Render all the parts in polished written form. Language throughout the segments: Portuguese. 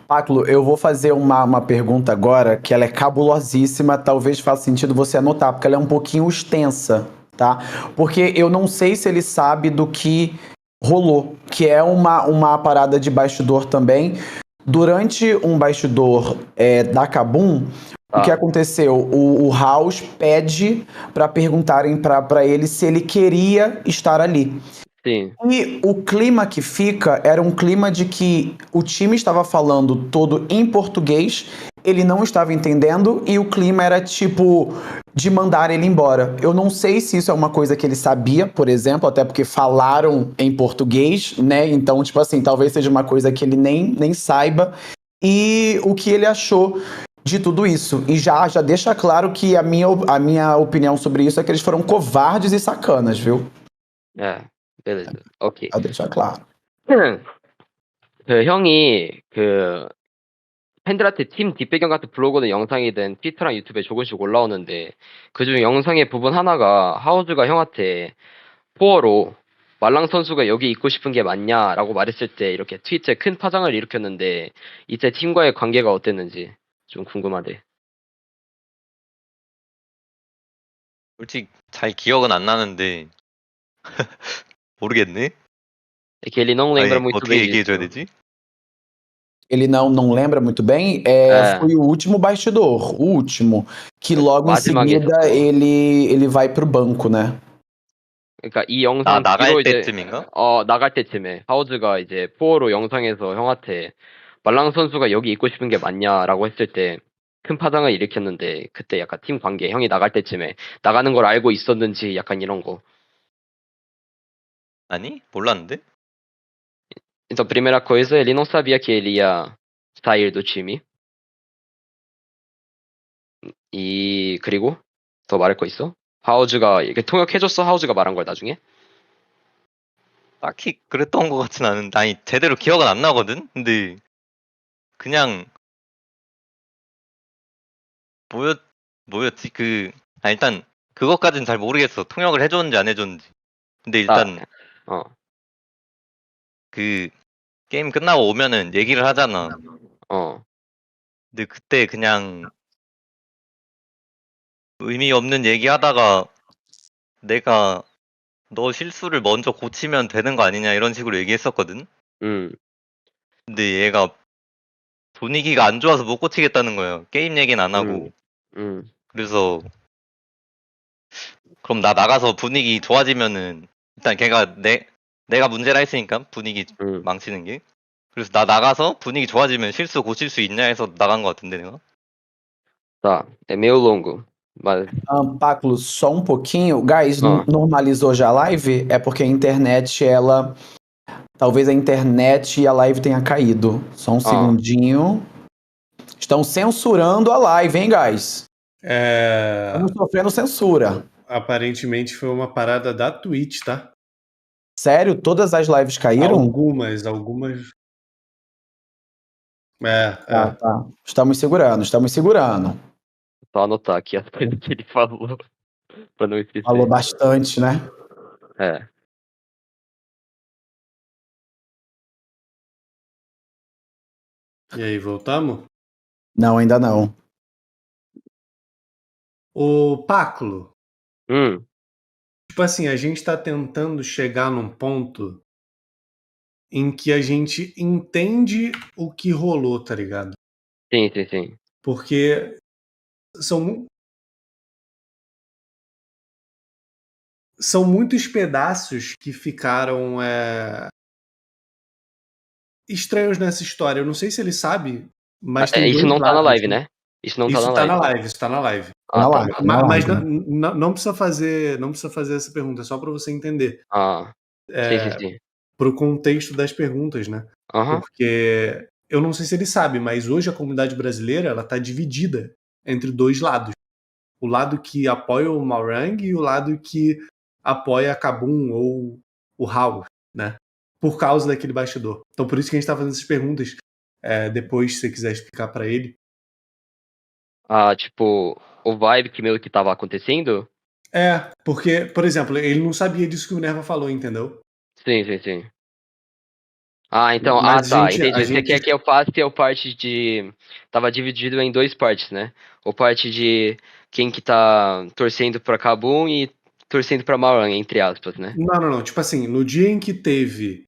Paclo, eu vou fazer uma pergunta agora que ela é cabulosíssima, talvez faça sentido você anotar, porque ela é um pouquinho extensa, tá? Porque eu não sei se ele sabe do que rolou, que é uma parada de bastidor também. Durante um bastidor da Kabum, o que Tá. aconteceu? O House pede para perguntarem para ele se ele queria estar ali. Sim. E o clima que fica era um clima de que o time estava falando todo em português, ele não estava entendendo e o clima era tipo de mandar ele embora. Eu não sei se isso é uma coisa que ele sabia, por exemplo, até porque falaram em português, né? Então, tipo assim, talvez seja uma coisa que ele nem saiba. E o que ele achou de tudo isso. E já deixa claro que a minha opinião sobre isso é que eles foram covardes e sacanas, viu? beleza. 오케이. Já deixa claro. 그 형이 그 팬들한테 팀 뒷배경 같은 블로그든 영상이든 트위터랑 유튜브에 조금씩 올라오는데 그중 영상의 부분 하나가 하우즈가 형한테 포어로 말랑 선수가 여기 있고 싶은 게 맞냐라고 말했을 때 이렇게 트위터에 큰 파장을 일으켰는데 이때 팀과의 관계가 어땠는지 좀 궁금하대. 솔직히 잘 기억은 안 na는데 모르겠네. É que ele não lembra 아니, muito 어떻게 bem 얘기해줘야 disso. 되지? Ele não lembra muito bem. Foi o último bastidor, o último. Que logo em 마지막에 seguida 있었어. ele vai pro banco, né? 그러니까 이 영상 나갈 뒤로 이제 때쯤인가? 나갈 때쯤에 하우즈가 이제 포어로 영상에서 형한테 말랑 선수가 여기 있고 싶은 게 맞냐라고 했을 때 큰 파장을 일으켰는데 그때 약간 팀 관계 형이 나갈 때쯤에 나가는 걸 알고 있었는지 약간 이런 거. 아니, 몰랐는데? Então, primeira coisa, ele não sabia que ele ia sair do time. E 그리고 더 말할 거 있어? 하우즈가 이렇게 통역해줬어? 하우즈가 말한 걸 나중에? 딱히 그랬던 것 같진 않은데, 아니, 제대로 기억은 안 나거든? 근데, 그냥, 뭐였지? 일단, 그것까진 잘 모르겠어. 통역을 해줬는지 안 해줬는지. 근데 일단, 게임 끝나고 오면은 얘기를 하잖아. 근데 그때 그냥, 의미 없는 얘기 하다가, 내가, 너 실수를 먼저 고치면 되는 거 아니냐, 이런 식으로 얘기했었거든? 근데 얘가 분위기가 안 좋아서 못 고치겠다는 거예요. 게임 얘기는 안 하고. 그래서 그럼 나 나가서 분위기 좋아지면은 일단 걔가 내가 문제라 했으니까 분위기 망치는 게. 그래서 나 나가서 분위기 좋아지면 실수 고칠 수 있냐 해서 nagan 것 같은데 내가. Tá, é meio longo, mas Paclo, só um pouquinho. Guys, normalizou já a live? É porque a internet, talvez a internet e a live tenha caído. Só um segundinho. Estão censurando a live, hein, guys? Estamos sofrendo censura. Aparentemente foi uma parada da Twitch, tá? Sério? Todas as lives caíram? Algumas. Tá. Estamos segurando. Só anotar aqui as coisas que ele falou, pra não esquecer. Falou bastante, né? E aí, voltamos? Não, ainda não. Ô, Paclo. Hum. Tipo assim, a gente tá tentando chegar num ponto em que a gente entende o que rolou, tá ligado? Sim, sim, sim. Porque são muitos pedaços que ficaram estranhos nessa história. Eu não sei se ele sabe, mas tem Isso dois não tá na lados, live, né? Isso não tá na live. Isso tá na live. Ah, tá. Mas não precisa fazer essa pergunta, é só pra você entender. Sim. Pro contexto das perguntas, né? Porque eu não sei se ele sabe, mas hoje a comunidade brasileira ela tá dividida entre dois lados. O lado que apoia o Malrang e o lado que apoia a Kabum ou o House, né? Por causa daquele bastidor. Então por isso que a gente tá fazendo essas perguntas. Depois, se você quiser explicar pra ele. Tipo, o vibe que meio que tava acontecendo? Porque, por exemplo, ele não sabia disso que o Minerva falou, entendeu? Sim. Ah, então, Mas tá, a entendi. Você gente... quer que eu passe a parte de... Tava dividido em duas partes, né? O parte de quem que tá torcendo pra Kabum e torcendo pra Malrang, entre aspas, né? Não. Tipo assim, no dia em que teve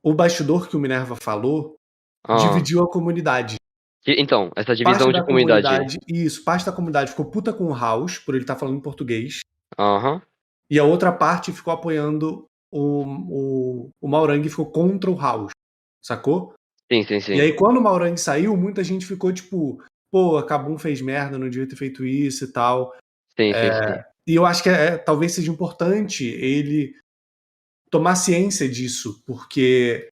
o bastidor que o Minerva falou, Ah. dividiu a comunidade. Então, essa Parte divisão de da comunidade. comunidade, isso, parte da comunidade ficou puta com o House, por ele estar falando em português, Aham. e a outra parte ficou apoiando o Maurang, ficou contra o House, sacou? Sim. E aí, quando o Maurang saiu, muita gente ficou tipo, pô, a Kabum fez merda, não devia ter feito isso e tal. Sim. E eu acho que talvez seja importante ele tomar ciência disso, porque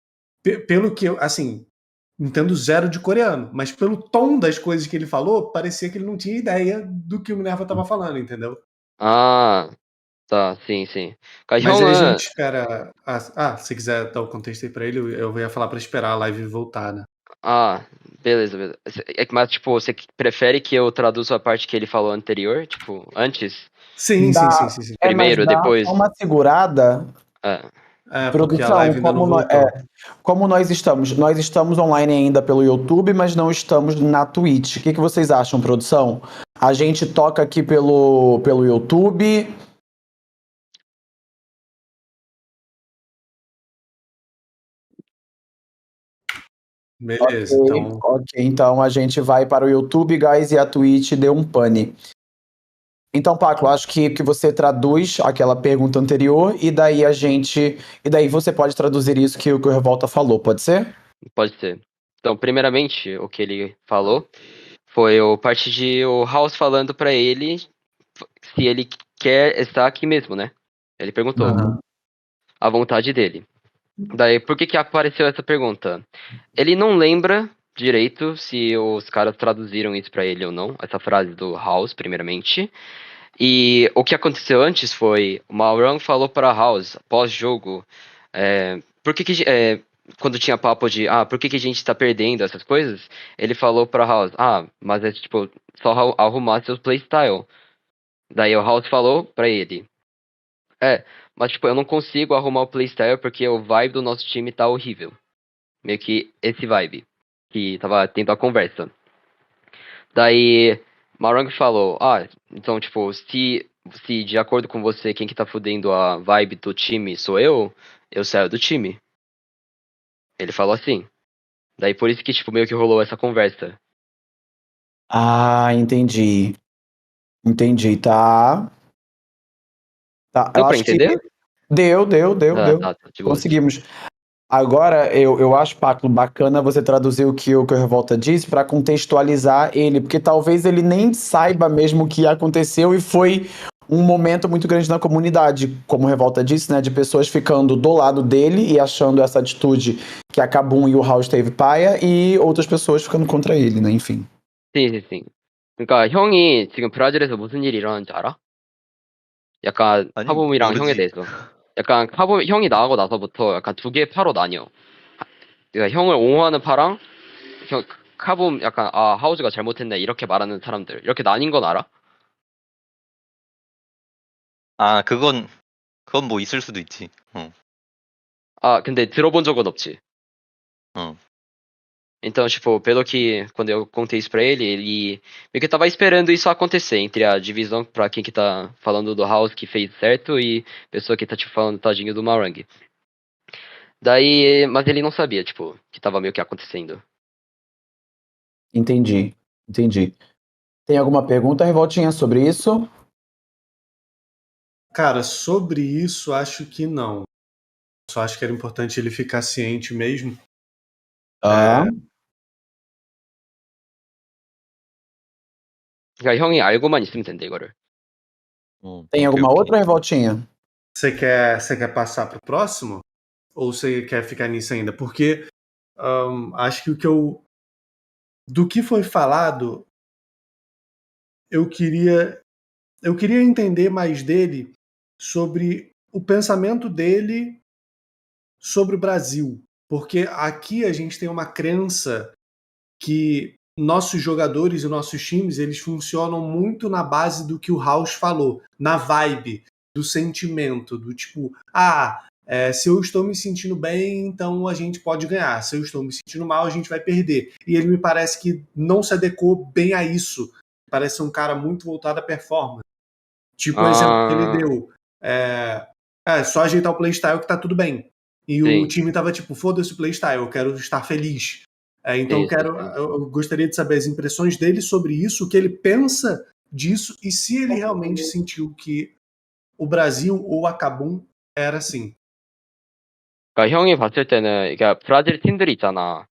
pelo que eu, assim, entendo zero de coreano, mas pelo tom das coisas que ele falou, parecia que ele não tinha ideia do que o Minerva tava falando, entendeu? Ah, tá, sim. 그러니까 Mas aí a 형은, gente espera. Se quiser dar o contexto aí pra ele, eu ia falar pra esperar a live voltar, né? beleza. Mas, tipo, você prefere que eu traduza a parte que ele falou anterior? Tipo, antes? Sim. Mas Primeiro, dá depois? só uma segurada. É. Porque a Produção, live ainda não voltou. como nós estamos online ainda pelo YouTube, mas não estamos na Twitch. O que vocês acham, produção? A gente toca aqui pelo YouTube. Beleza, então. Ok, então a gente vai para o YouTube, guys, e a Twitch deu um pane. Então, Paco, acho que você traduz aquela pergunta anterior e daí você pode traduzir isso que o Revolta falou, pode ser? Pode ser. Então, primeiramente, o que ele falou foi o parte de o House falando pra ele se ele quer estar aqui mesmo, né? Ele perguntou Uhum. a vontade dele. Daí, por que apareceu essa pergunta? Ele não lembra direito se os caras traduziram isso pra ele ou não, essa frase do House, primeiramente. E o que aconteceu antes foi, o Malrang falou pra House, pós-jogo, por que quando tinha papo de, por que a gente tá perdendo essas coisas, ele falou pra House, mas é tipo, só arrumar seus playstyle. Daí o House falou pra ele, mas tipo, eu não consigo arrumar o playstyle porque o vibe do nosso time tá horrível. Meio que esse vibe, que tava tendo a conversa. Daí, Marang falou, então, tipo, se de acordo com você, quem que tá fudendo a vibe do time sou eu saio do time. Ele falou assim. Daí por isso que, tipo, meio que rolou essa conversa. Entendi. Entendi, tá. Tá, eu Deu pra acho que entender? deu. Tá, de boas. Conseguimos. Agora, eu acho, Paco, bacana você traduzir o que o Revolta disse para contextualizar ele, porque talvez ele nem saiba mesmo o que aconteceu e foi um momento muito grande na comunidade, como o Revolta disse, né, de pessoas ficando do lado dele e achando essa atitude que a Kabum e o House teve paia e outras pessoas ficando contra ele, né, enfim. sim. 그러니까 형이 지금 브라질에서 무슨 일이 일어나는지 알아? 약간 아니, 카봄이랑 형에 모르지. 대해서. 약간 형이 나가고 나서부터 약간 두 개의 파로 나뉘어. 그러니까 형을 옹호하는 파랑 카봄 약간 하우즈가 잘못했네 이렇게 말하는 사람들 이렇게 나뉜 건 알아? 그건 뭐 있을 수도 있지. 근데 들어본 적은 없지. Então, tipo, pelo que, quando eu contei isso pra ele meio que tava esperando isso acontecer, entre a divisão pra quem que tá falando do House que fez certo e pessoa que tá, tipo, falando tadinho do Marang. Daí, mas ele não sabia, tipo, que tava meio que acontecendo. Entendi. Tem alguma pergunta, Revoltinha, sobre isso? Cara, sobre isso, acho que não. Só acho que era importante ele ficar ciente mesmo. 그러니까 형이 알고만 있으면 된대, 이거를. Tem alguma outra, Revoltinha? Você quer passar pro próximo? Ou você quer ficar nisso ainda? Porque acho que do que foi falado, eu queria entender mais dele sobre o pensamento dele sobre o Brasil. Porque aqui a gente tem uma crença que nossos jogadores e nossos times, eles funcionam muito na base do que o House falou, na vibe, do sentimento, do tipo, se eu estou me sentindo bem, então a gente pode ganhar. Se eu estou me sentindo mal, a gente vai perder. E ele me parece que não se adequou bem a isso. Parece ser um cara muito voltado à performance. Tipo o exemplo que ele deu. Só ajeitar o playstyle que tá tudo bem. E sim. o time tava tipo, foda-se o playstyle, eu quero estar feliz. Então eu gostaria de saber as impressões dele sobre isso, o que ele pensa disso e se ele realmente sentiu que o Brasil ou a KABUM era assim. 그러니까 형이 봤을 때는 그러니까 브라질 팀들이 있잖아.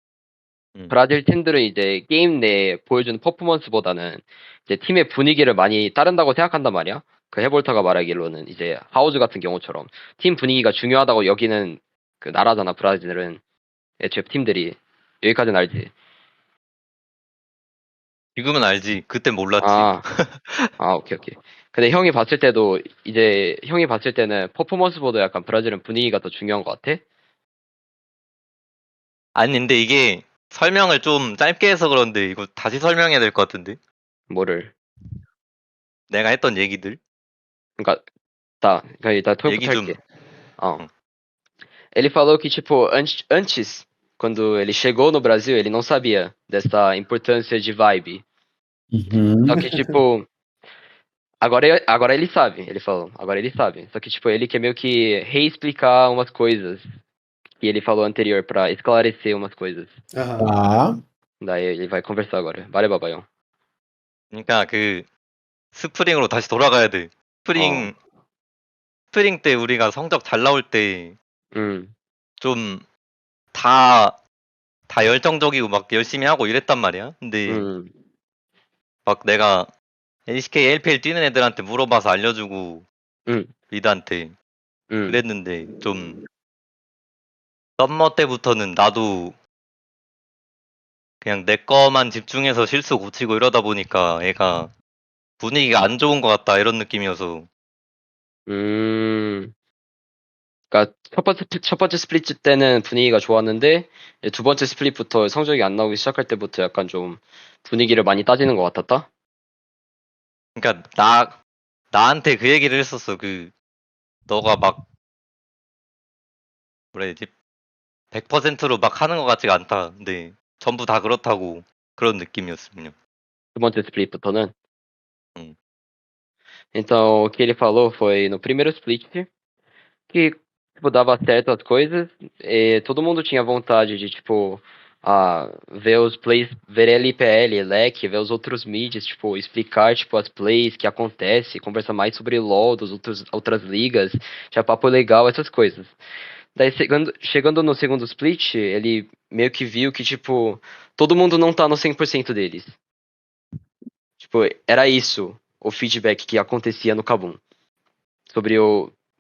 브라질 팀들은 이제 게임 내에 보여주는 퍼포먼스보다는 이제 팀의 분위기를 많이 따른다고 생각한단 말이야. 그 해볼타가 말하기로는 이제 하우즈 같은 경우처럼 팀 분위기가 중요하다고 여기는 그 나라잖아. 브라질은 애초에 팀들이. 여기까지는 알지. 지금은 알지. 그때 몰랐지. 오케이. 근데 형이 봤을 때도 이제 형이 봤을 때는 퍼포먼스보다 약간 브라질은 분위기가 더 중요한 것 같아? 아니 근데 이게 설명을 좀 짧게 해서 그런데 이거 다시 설명해야 될 것 같은데. 뭐를? 내가 했던 얘기들. 그러니까 일단 얘기 좀. 할게. Ele falou que, tipo, antes, quando ele chegou no Brasil, ele não sabia dessa importância de vibe. Só que, tipo, agora ele sabe, ele falou. Agora ele sabe. Só que, tipo, ele quer meio que reexplicar umas coisas que ele falou anterior pra esclarecer umas coisas. Daí ele vai conversar agora. 말해봐 봐요. 그러니까 그 스프링으로 다시 돌아가야 돼. 스프링 때 우리가 성적 잘 나올 때 좀 다 열정적이고 막 열심히 하고 이랬단 말이야. 근데 막 내가 LCK, LPL 뛰는 애들한테 물어봐서 알려주고 리드한테 그랬는데 좀 썸머 때부터는 나도 그냥 내 거만 집중해서 실수 고치고 이러다 보니까 애가 분위기가 안 좋은 것 같다 이런 느낌이어서. 그러니까 첫 번째 스플릿 때는 분위기가 좋았는데 두 번째 스플릿부터 성적이 안 나오기 시작할 때부터 약간 좀 분위기를 많이 따지는 것 같았다? 그러니까 나한테 그 얘기를 했었어. 그 너가 막 뭐라 해야 되지? 100%로 막 하는 것 같지가 않다. 근데 전부 다 그렇다고 그런 느낌이었으면. 두 번째 스플릿부터는? Então, o que ele falou foi no primeiro split que tipo, dava certo as coisas e todo mundo tinha vontade de, tipo, ver os plays, ver LPL, LEC, ver os outros mids, tipo, explicar, tipo, as plays que acontece, conversar mais sobre LoL, outras ligas, tinha papo legal, essas coisas. Daí, chegando no segundo split, ele meio que viu que, tipo, todo mundo não tá no 100% deles. Tipo, era isso o feedback que acontecia no KABUM. Sobre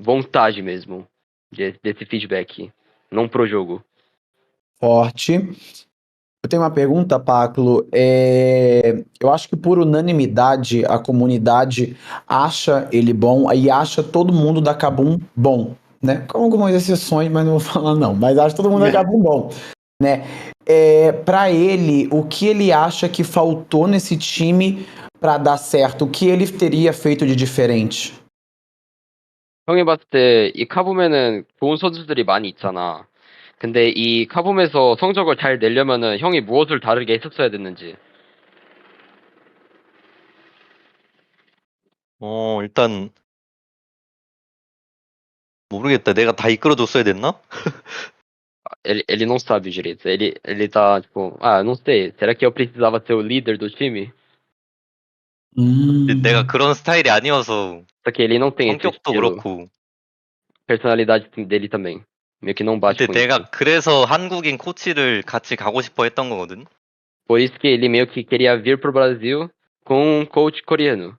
vontade mesmo desse feedback, não pro jogo. Forte. Eu tenho uma pergunta, Paclo. Eu acho que por unanimidade a comunidade acha ele bom e acha todo mundo da KABUM bom, né? Com algumas exceções, mas não vou falar não. Mas acha todo mundo da KABUM bom, né? Pra ele, o que ele acha que faltou nesse time pra dar certo? O que ele teria feito de diferente? 형이 봤을 때 이 카붐에는 좋은 선수들이 많이 있잖아. 근데 이 카붐에서 성적을 잘 내려면은 형이 무엇을 다르게 했었어야 됐는지. 일단 모르겠다. 내가 다 이끌어줬어야 됐나? Ele não sabe direito. Ele tá tipo, não sei. Será que eu precisava ser o líder do time? 내가 그런 스타일이 아니어서. Só que ele não tem esse 성격도 estilo. 그렇고. personalidade dele também. meio que não bate 근데 com 내가 isso. 그래서 한국인 코치를 같이 가고 싶어 했던 거거든. Por isso que ele meio que queria vir pro Brasil com um coach coreano.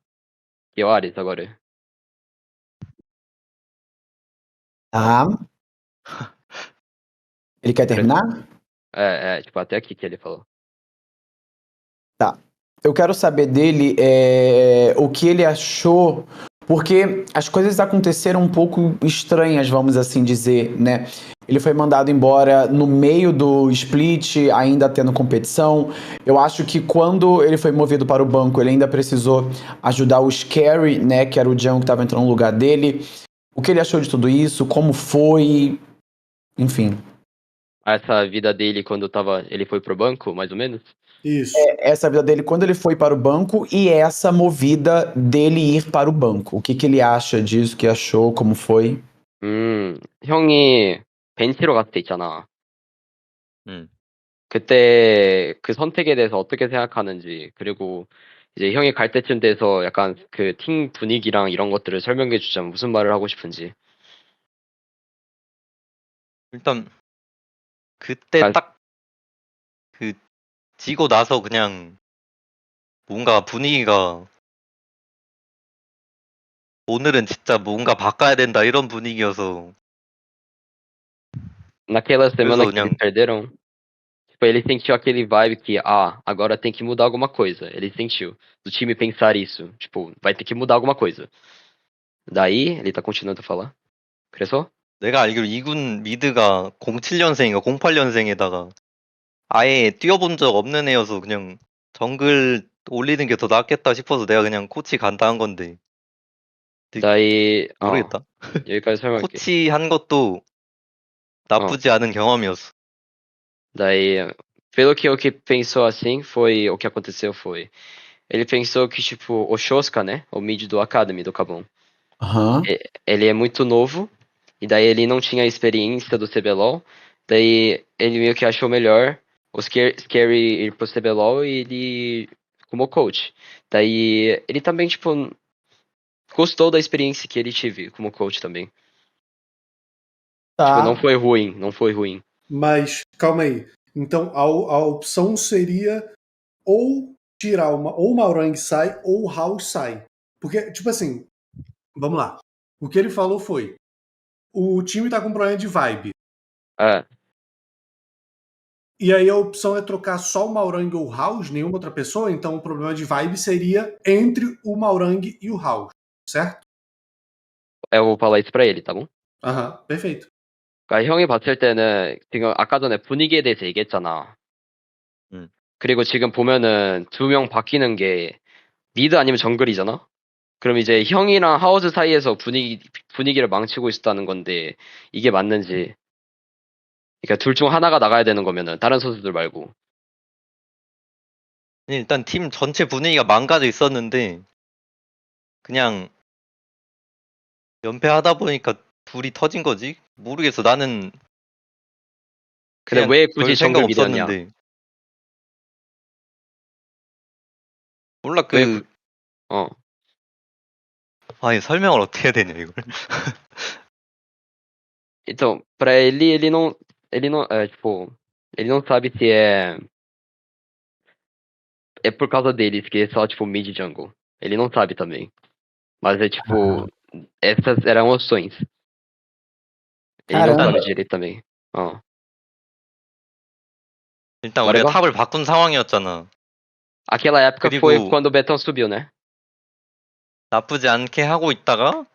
Que é o Ares agora. Tá. Ele quer terminar? Tipo, até aqui que ele falou. Tá. Eu quero saber dele o que ele achou, porque as coisas aconteceram um pouco estranhas, vamos assim dizer, né? Ele foi mandado embora no meio do split, ainda tendo competição. Eu acho que quando ele foi movido para o banco, ele ainda precisou ajudar o Scary, né? Que era o Jung que estava entrando no lugar dele. O que ele achou de tudo isso, como foi, enfim. Essa vida dele quando ele foi pro banco, mais ou menos? Isso. Essa vida dele quando ele foi para o banco e essa movida dele ir para o banco. O que ele acha disso, o que achou, como foi? 형이 벤치로 갔을 때 있잖아. 그때 그 선택에 대해서 어떻게 생각하는지, 그리고 이제 형이 갈 때쯤 돼서 약간 그 팀 분위기랑 이런 것들을 설명해 주자면 무슨 말을 하고 싶은지. 일단 그때 딱 그 지고 나서 그냥 뭔가 분위기가 오늘은 진짜 뭔가 바꿔야 된다 이런 분위기여서. Naquela semana que 그냥 eles perderam, tipo, ele sentiu aquele vibe que, agora tem que mudar alguma coisa. Ele sentiu. Do time pensar isso. Tipo, vai ter que mudar alguma coisa. Daí, ele tá continuando a falar. 그래서? 내가 알기로 2군 미드가 07년생인가 08년생에다가 아예 뛰어본 적 없는 애여서 그냥 정글 올리는 게 더 낫겠다 싶어서 내가 그냥 코치 간다 한 건데. 다이 모르겠다. 여기까지 설명할게. 코치 한 것도 나쁘지 않은 경험이었어. Daí, pelo que o que pensou assim, foi o que aconteceu foi. Ele pensou que, tipo, o Shoska, né? O mid do Academy, do Kabum. Ele é muito novo, e daí ele não tinha a experiência do CBLOL. Daí ele meio que achou melhor o Scary ir pro CBLOL e ele como coach. Daí ele também, tipo, gostou da experiência que ele tive como coach também. Tá. Tipo, não foi ruim. Mas, calma aí. Então, a opção seria ou tirar ou o Maurang sai ou o House sai. Porque, tipo assim, vamos lá. O que ele falou foi, o time tá com problema de vibe. E aí a opção é trocar só o Maurang ou o House, nenhuma outra pessoa, então o problema de vibe seria entre o Maurang e o House, certo? Eu vou falar isso pra ele, tá bom? Perfeito. 그러니까 형이 봤을 때는 지금 아까 전에 분위기에 대해서 얘기했잖아. 그리고 지금 보면은 2명 바뀌는 게 미드 아니면 정글이잖아? 그럼 이제 형이랑 하우스 사이에서 분위기를 망치고 있었다는 건데 이게 맞는지. 그러니까 둘 중 하나가 나가야 되는 거면은 다른 선수들 말고. 일단 팀 전체 분위기가 망가져 있었는데 그냥 연패하다 보니까 둘이 터진 거지? 모르겠어. 나는 근데 왜 굳이 정글 미드였냐? 몰라 아니 설명을 어떻게 해야 되냐 이걸. Então, pra ele não sabe se é por causa deles que é só tipo mid jungle. Ele não sabe também. Mas é tipo, essas eram opções. Ele não sabe direito também. 일단 우리가 탑을 바꾼 상황이었잖아. Aquela época foi quando o Betão subiu, né? 나쁘지 않게 하고 있다가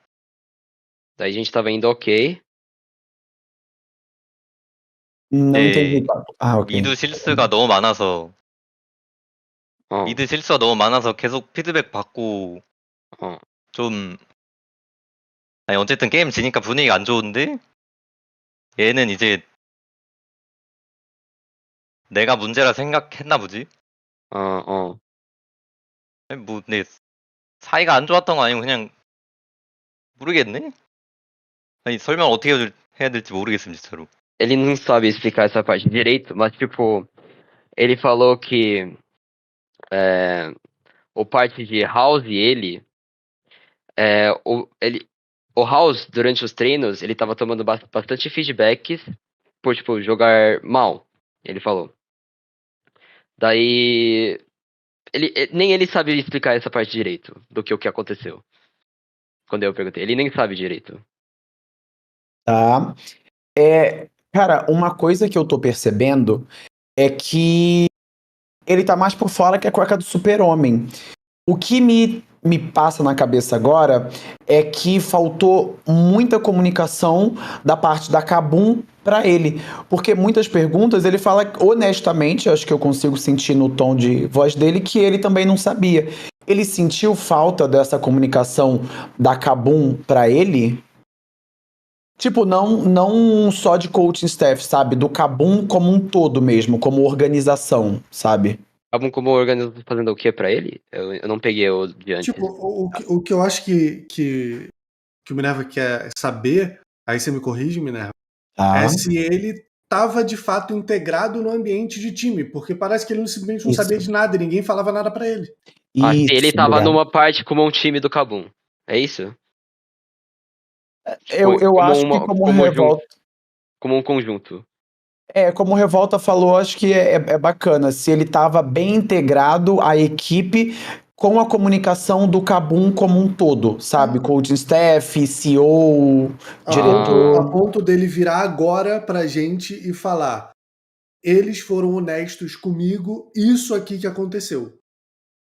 daí a gente tava indo ok. Não entendi. Ok. 미드 실수가 너무 많아서 미드 실수가 너무 많아서 계속 피드백 받고 좀 아니 어쨌든 게임 지니까 분위기가 안 좋은데 얘는 이제 내가 문제라 생각했나 보지? 뭐 내 사이가 안 좋았던 거 아니고 그냥 모르겠네? 아니 설명 어떻게 해야 될지 모르겠음 진짜로. Ele não sabe explicar essa parte direito, mas tipo, ele falou que o parte de House e ele, o House, durante os treinos, ele tava tomando bastante feedbacks por, tipo, jogar mal, ele falou. Daí, nem ele sabe explicar essa parte direito, do que o que aconteceu. Quando eu perguntei, ele nem sabe direito. Tá. Cara, uma coisa que eu tô percebendo é que ele tá mais por fora que a cueca do Super-Homem. O que me passa na cabeça agora é que faltou muita comunicação da parte da Kabum pra ele. Porque muitas perguntas ele fala honestamente, acho que eu consigo sentir no tom de voz dele, que ele também não sabia. Ele sentiu falta dessa comunicação da Kabum pra ele? Tipo, não só de coaching staff, sabe? Do KABUM como um todo mesmo, como organização, sabe? KABUM como organização fazendo o que pra ele? Eu não peguei o de antes. Tipo, o que eu acho que o Minerva quer saber, aí você me corrige, Minerva, é se ele estava de fato integrado no ambiente de time, porque parece que ele simplesmente não sabia de nada e ninguém falava nada pra ele. Se ele tava numa parte como um time do KABUM, é isso? Eu acho que como revolta. Como um conjunto. Como o Revolta falou, acho que é bacana. Se ele estava bem integrado à equipe com a comunicação do KABUM como um todo, sabe? Coaching staff, CEO, diretor. A ponto dele virar agora pra gente e falar: eles foram honestos comigo, isso aqui que aconteceu.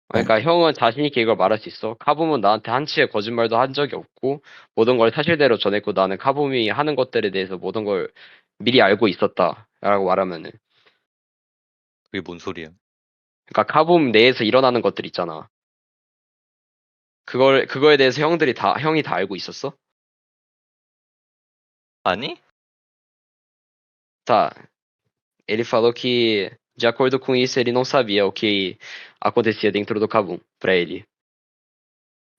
그러니까 형은 자신 있게 이걸 말할 수 있어. 카붐은 나한테 한치의 거짓말도 한 적이 없고 모든 걸 사실대로 전했고 나는 카붐이 하는 것들에 대해서 모든 걸 미리 알고 있었다라고 말하면은. 그게 뭔 소리야? 그러니까 카붐 내에서 일어나는 것들 있잖아. 그거에 대해서 형이 다 알고 있었어? 아니? Tá. Ele falou que, de acordo com isso, ele não sabia o que acontecia dentro do KABUM pra ele.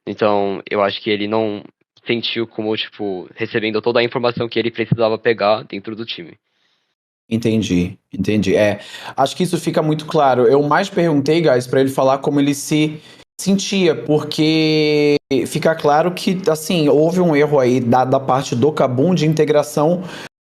Então, eu acho que ele não sentiu como, tipo, recebendo toda a informação que ele precisava pegar dentro do time. Entendi. Acho que isso fica muito claro. Eu mais perguntei, guys, pra ele falar como ele se sentia, porque fica claro que, assim, houve um erro aí da parte do KABUM de integração,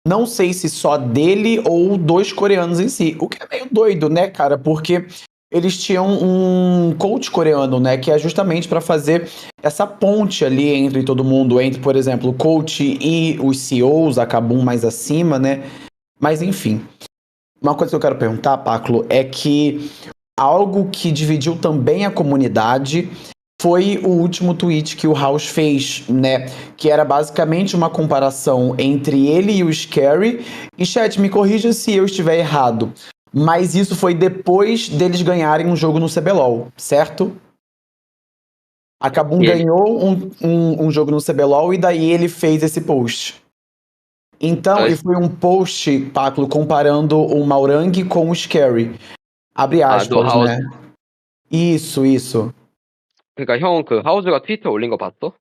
não sei se só dele ou dos coreanos em si, o que é meio doido, né, cara, porque eles tinham um coach coreano, né, que é justamente para fazer essa ponte ali entre todo mundo, entre, por exemplo, o coach e os CEOs, a KABUM mais acima, né, mas enfim. Uma coisa que eu quero perguntar, Paclo, é que algo que dividiu também a comunidade foi o último tweet que o House fez, né? Que era basicamente uma comparação entre ele e o Scary. E, chat, me corrija se eu estiver errado, mas isso foi depois deles ganharem um jogo no CBLOL, certo? A KABUM ganhou um jogo no CBLOL e daí ele fez esse post. Então, e foi um post, Paclo, comparando o Maurang com o Scary. Abre aspas, né? Isso. 그러니까 형 하우즈가 트위터에 올린 거 봤어?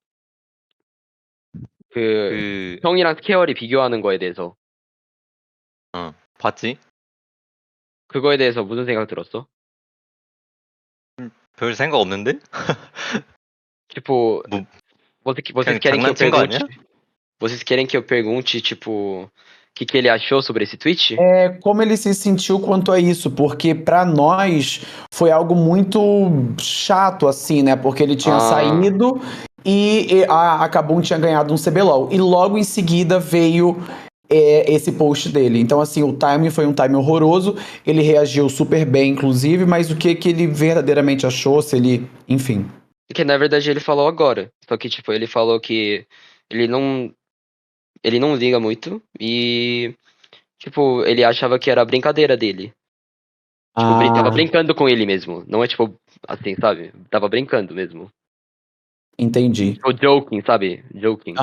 형이랑 스케어리 비교하는 거에 대해서. 봤지? 그거에 대해서 무슨 생각 들었어? 별 생각 없는데? Tipo, vocês querem que eu pergunte? Vocês querem que eu pergunte, tipo, o que ele achou sobre esse tweet? Como ele se sentiu quanto a isso, porque pra nós foi algo muito chato, assim, né? Porque ele tinha saído e a KABUM tinha ganhado um CBLOL. E logo em seguida veio esse post dele. Então, assim, o timing foi um timing horroroso. Ele reagiu super bem, inclusive, mas o que ele verdadeiramente achou, se ele... Enfim. Porque, na verdade, ele falou agora. Só que, tipo, ele falou que ele não liga muito e, tipo, ele achava que era brincadeira dele. Tipo, tava brincando com ele mesmo. Não é, tipo, assim, sabe? Tava brincando mesmo. Entendi. Tipo, joking, sabe? Joking.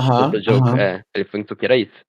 Ele pensou que era isso.